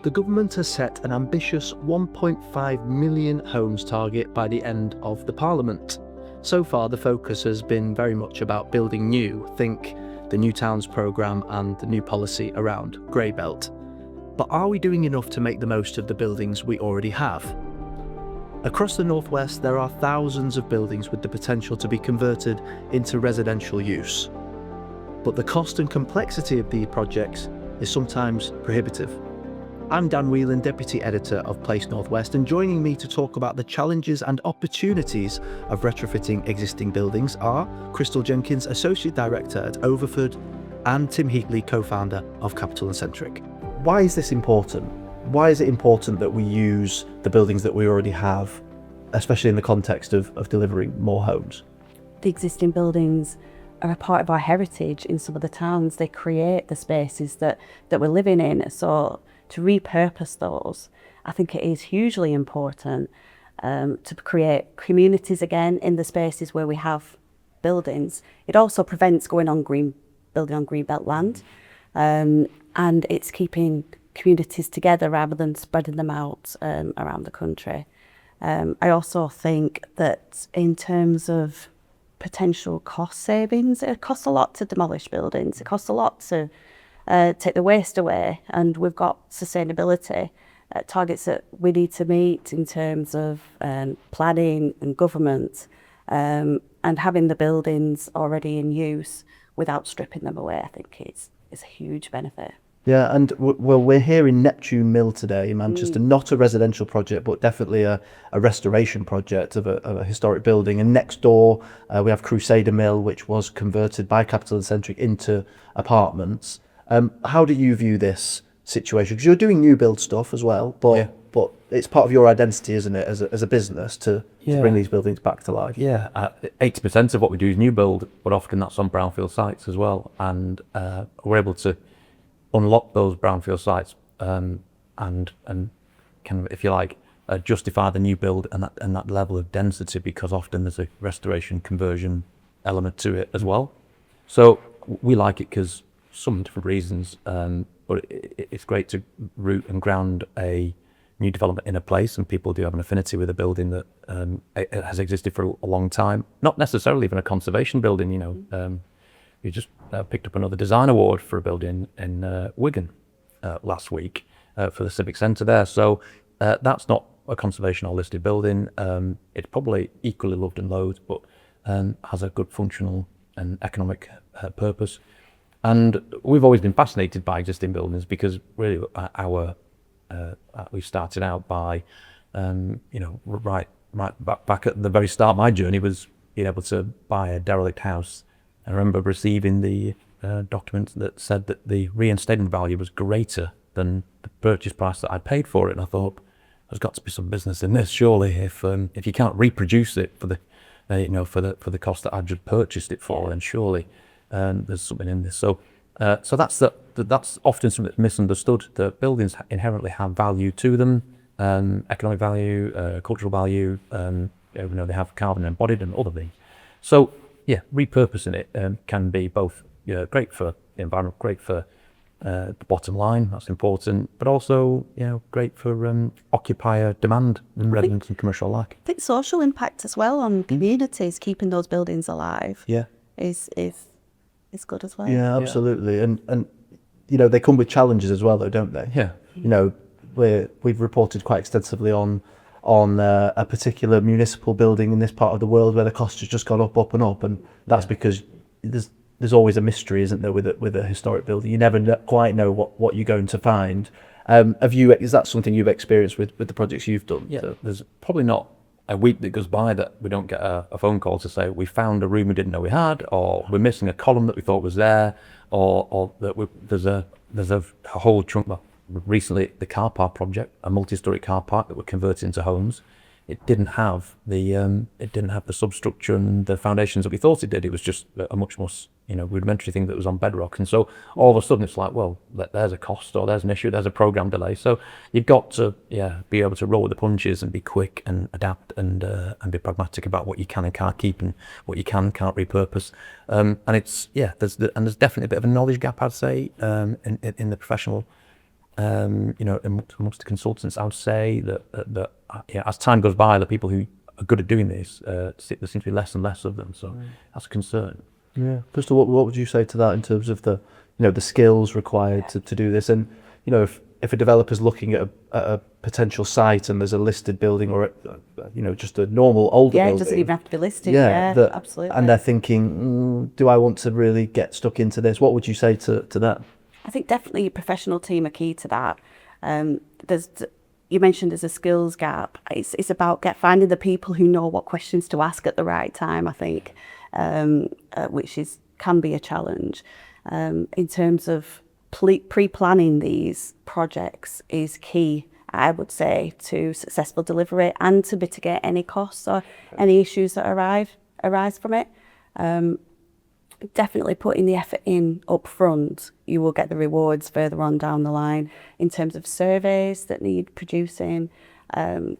The government has set an ambitious 1.5 million homes target by the end of the Parliament. So far, the focus has been very much about building new, think the New Towns programme and the new policy around Grey Belt. But are we doing enough to make the most of the buildings we already have? Across the northwest, there are thousands of buildings with the potential to be converted into residential use. But the cost and complexity of these projects is sometimes prohibitive. I'm Dan Whelan, Deputy Editor of Place Northwest, and joining me to talk about the challenges and opportunities of retrofitting existing buildings are Crystal Jenkins, Associate Director at Overford, and Tim Heatley, Co-founder of Capital & Centric. Why is this important? Why is it important that we use the buildings that we already have, especially in the context of delivering more homes? The existing buildings are a part of our heritage in some of the towns. They create the spaces that we're living in. So to repurpose those, I think it is hugely important to create communities again in the spaces where we have buildings. It also prevents building on green belt land, and it's keeping communities together rather than spreading them out around the country. I also think that in terms of potential cost savings, it costs a lot to demolish buildings. It costs a lot to take the waste away, and we've got sustainability targets that we need to meet in terms of planning and government, and having the buildings already in use without stripping them away, I think is a huge benefit. Yeah, and we're here in Neptune Mill today in Manchester, not a residential project, but definitely a restoration project of a historic building. And next door, we have Crusader Mill, which was converted by Capital & Centric into apartments. How do you view this situation? Because you're doing new build stuff as well, but it's part of your identity, isn't it, as a business to bring these buildings back to life? Yeah, 80% of what we do is new build, but often that's on brownfield sites as well. And we're able to unlock those brownfield sites and kind of, if you like, justify the new build and that level of density, because often there's a restoration conversion element to it as well. So we like it because some different reasons, but it's great to root and ground a new development in a place, and people do have an affinity with a building that it has existed for a long time. Not necessarily even a conservation building, you know. We just picked up another design award for a building in Wigan last week for the Civic Centre there. So that's not a conservation or listed building. It's probably equally loved and loathed, but has a good functional and economic purpose. And we've always been fascinated by existing buildings because really we started out by, right back at the very start, my journey was being able to buy a derelict house. I remember receiving the document that said that the reinstatement value was greater than the purchase price that I'd paid for it, and I thought there's got to be some business in this, surely. If you can't reproduce it for the for the cost that I just purchased it for, then surely there's something in this. So that's often something that's misunderstood. The buildings inherently have value to them, economic value, cultural value. They have carbon embodied and other things. So yeah, repurposing it can be both great for the environment, great for the bottom line, that's important, but also great for occupier demand and residents and commercial alike. I think social impact as well on communities, keeping those buildings alive, is good as well. Yeah, absolutely. And they come with challenges as well, though, don't they? Yeah. We've reported quite extensively on a particular municipal building in this part of the world where the cost has just gone up and up, and that's because there's always a mystery, isn't there, with a historic building? You never quite know what you're going to find. Is that something you've experienced with the projects you've done? Yeah. So there's probably not a week that goes by that we don't get a phone call to say we found a room we didn't know we had, or we're missing a column that we thought was there, or that there's a whole chunk. Well, recently, the car park project, a multi-story car park that we're converting into homes, it didn't have the substructure and the foundations that we thought it did. It was just a much more rudimentary thing that was on bedrock. And so all of a sudden it's like, well, there's a cost, or there's an issue, there's a program delay. So you've got to be able to roll with the punches and be quick and adapt and be pragmatic about what you can and can't keep and what you can't repurpose. And it's there's definitely a bit of a knowledge gap, I'd say, in the professional amongst the consultants, I would say that as time goes by, the people who are good at doing this, there seems to be less and less of them. So that's a concern. Yeah. Crystal, what would you say to that in terms of the skills required to do this? And, if a developer's looking at a potential site and there's a listed building or, just a normal older building. It doesn't even have to be listed. Absolutely. And they're thinking, do I want to really get stuck into this? What would you say to that? I think definitely a professional team are key to that. You mentioned there's a skills gap. It's about finding the people who know what questions to ask at the right time, I think, which can be a challenge. In terms of pre-planning these projects is key, I would say, to successful delivery and to mitigate any costs or any issues that arise from it. Definitely putting the effort in up front, you will get the rewards further on down the line. In terms of surveys that need producing,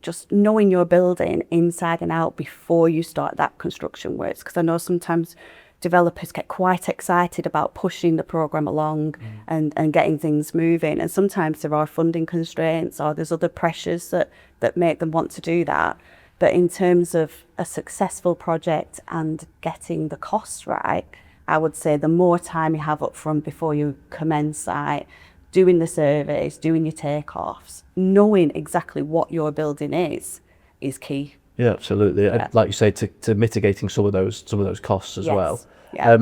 just knowing your building inside and out before you start that construction works. Because I know sometimes developers get quite excited about pushing the programme along and getting things moving. And sometimes there are funding constraints or there's other pressures that make them want to do that. But in terms of a successful project and getting the costs right, I would say the more time you have up front before you commence site, doing the surveys, doing your takeoffs, knowing exactly what your building is key. Yeah, absolutely. Yeah. Like you say, to mitigating some of those costs as well. Yeah.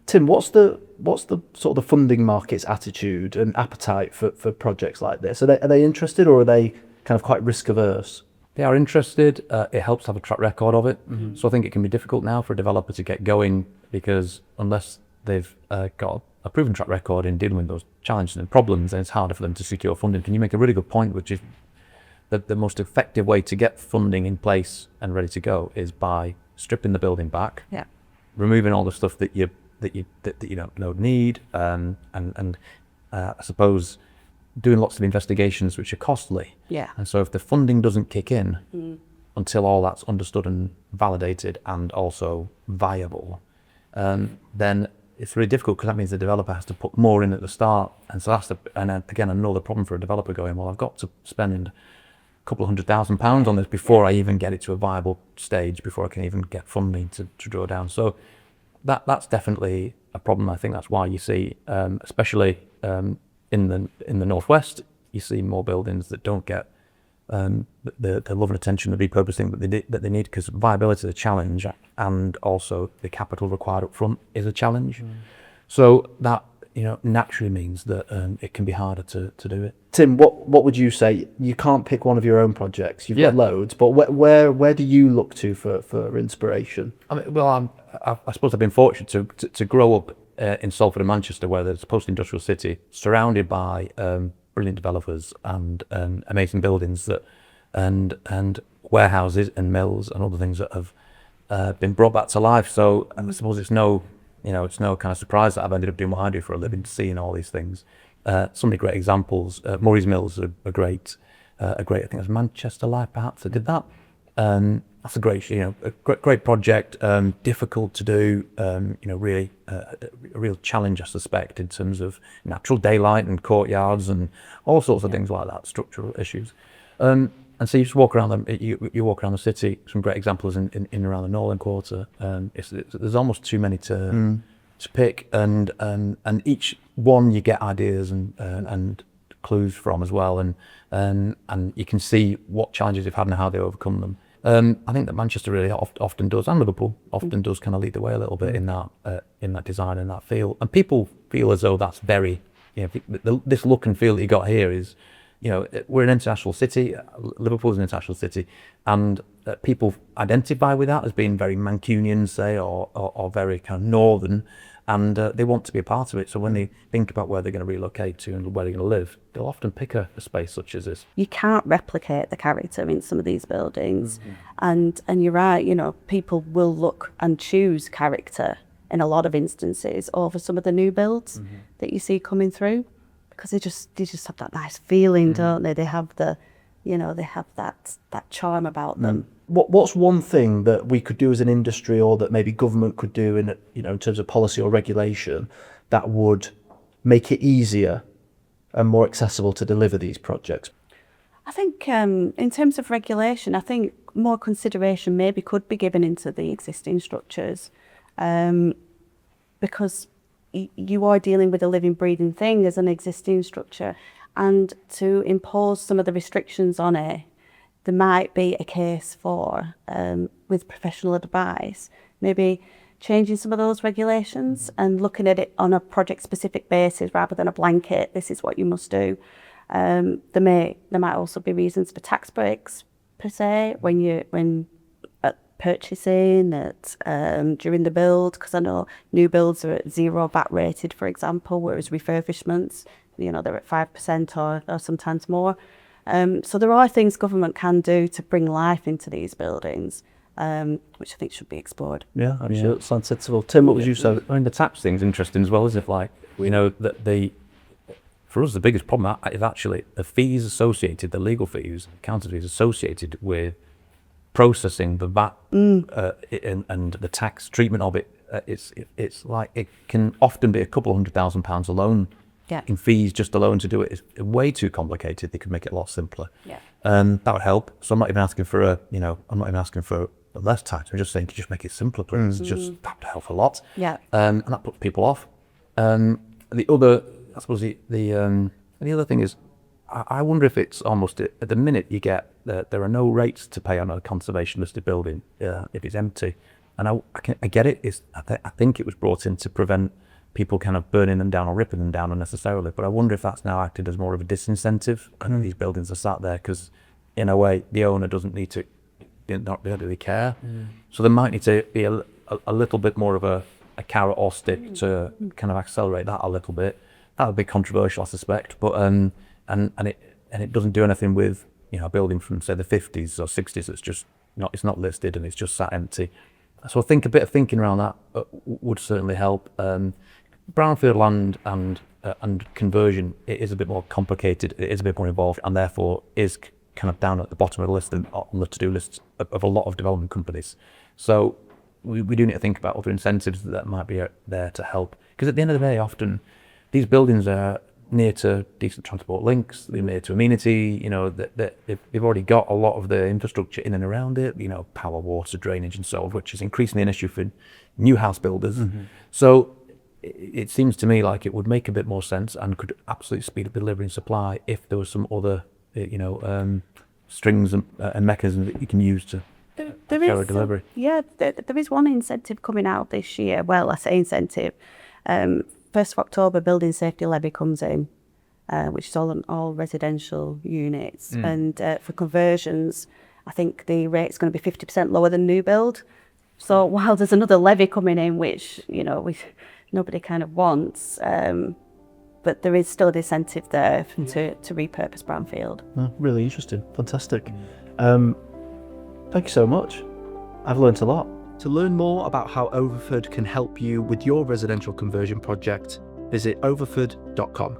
Tim, what's the sort of the funding market's attitude and appetite for projects like this? Are they interested, or are they kind of quite risk averse? They are interested. It helps to have a track record of it. So I think it can be difficult now for a developer to get going, because unless they've got a proven track record in dealing with those challenges and problems, then it's harder for them to secure funding. And you make a really good point, which is that the most effective way to get funding in place and ready to go is by stripping the building back, removing all the stuff that you don't need, and I suppose doing lots of investigations which are costly. Yeah. And so if the funding doesn't kick in until all that's understood and validated and also viable, then it's really difficult, because that means the developer has to put more in at the start. And so again, another problem for a developer going, well, I've got to spend a couple of £100,000 on this before I even get it to a viable stage, before I can even get funding to draw down. So that's definitely a problem. I think that's why you see, especially in the northwest, you see more buildings that don't get the love and attention and repurposing that they need, because viability is a challenge, and also the capital required up front is a challenge. So that naturally means that it can be harder to do it. Tim, what would you say? You can't pick one of your own projects. You've got loads, but where do you look to for inspiration? I mean, well, I suppose I've been fortunate to grow up in Salford and Manchester, where there's a post-industrial city surrounded by brilliant developers and amazing buildings and warehouses and mills and other things that have been brought back to life. So I suppose it's no kind of surprise that I've ended up doing what I do for a living, seeing all these things. So many great examples. Murray's Mills are great. I think it was Manchester Life, perhaps, that did that. That's a great project. Difficult to do. Really a real challenge, I suspect, in terms of natural daylight and courtyards and all sorts of things like that, structural issues. And so you just walk around you walk around the city. Some great examples in around the Northern Quarter. There's almost too many to pick, and each one you get ideas and clues from as well, and you can see what challenges they've had and how they overcome them. I think that Manchester really often does, and Liverpool often does, kind of lead the way a little bit in that design and that feel. And people feel as though that's very, this look and feel that you got here is, we're an international city. Liverpool's an international city, and people identify with that as being very Mancunian, say, or very kind of northern, and they want to be a part of it. So when they think about where they're going to relocate to and where they're going to live, they'll often pick a space such as this. You can't replicate the character in some of these buildings, and you're right. People will look and choose character in a lot of instances over some of the new builds that you see coming through, because they just have that nice feeling, don't they? They have they have that charm about them. What's one thing that we could do as an industry, or that maybe government could do in terms of policy or regulation, that would make it easier more accessible to deliver these projects? I think in terms of regulation, I think more consideration maybe could be given into the existing structures, because you are dealing with a living, breathing thing as an existing structure, and to impose some of the restrictions on it, there might be a case for, with professional advice, maybe changing some of those regulations and looking at it on a project-specific basis rather than a blanket, this is what you must do. There might also be reasons for tax breaks per se when purchasing during the build, because I know new builds are at 0 VAT rated, for example, whereas refurbishments, they're at 5% or sometimes more. So there are things government can do to bring life into these buildings, which I think should be explored. Yeah, I'm sure it sounds sensible. Tim, what would you say? I mean, the tax thing's interesting as well, isn't it? Like, that for us, the biggest problem is actually the fees associated, the legal fees, accounting fees associated with processing the VAT and the tax treatment of it. It's like it can often be a couple £100,000 alone in fees just alone to do it. Is way too complicated. They could make it a lot simpler. That would help. So I'm not even asking for less tax. I'm just saying, could you just make it simpler, please? Just that would help a lot. And that puts people off. The other, I suppose, the other thing is, I wonder if it's almost at the minute you get there are no rates to pay on a conservation listed building if it's empty, and I get it. I think it was brought in to prevent people kind of burning them down or ripping them down unnecessarily. But I wonder if that's now acted as more of a disincentive. And these buildings are sat there because, in a way, the owner doesn't need to, don't really care. So there might need to be a little bit more of a carrot or stick to kind of accelerate that a little bit. That would be controversial, I suspect, but and it doesn't do anything with a building from, say, the 50s or 60s that's just it's not listed and it's just sat empty. So I think a bit of thinking around that would certainly help. Brownfield land and conversion, it is a bit more complicated, it is a bit more involved, and therefore is kind of down at the bottom of the list and on the to-do lists of a lot of development companies. So we do need to think about other incentives that might be there to help, because at the end of the day, often these buildings are near to decent transport links, they're near to amenity, they've already got a lot of the infrastructure in and around it, power, water, drainage and so on, which is increasingly an issue for new house builders. So it seems to me like it would make a bit more sense and could absolutely speed up delivery and supply if there was some other, strings and mechanisms that you can use to show a delivery. There is one incentive coming out this year. Well, I say incentive. 1st of October, building safety levy comes in, which is all on all residential units. And for conversions, I think the rate's going to be 50% lower than new build. So while there's another levy coming in, which nobody kind of wants, but there is still an incentive there to repurpose brownfield. Really interesting, fantastic. Thank you so much. I've learnt a lot. To learn more about how Overford can help you with your residential conversion project, visit overford.com.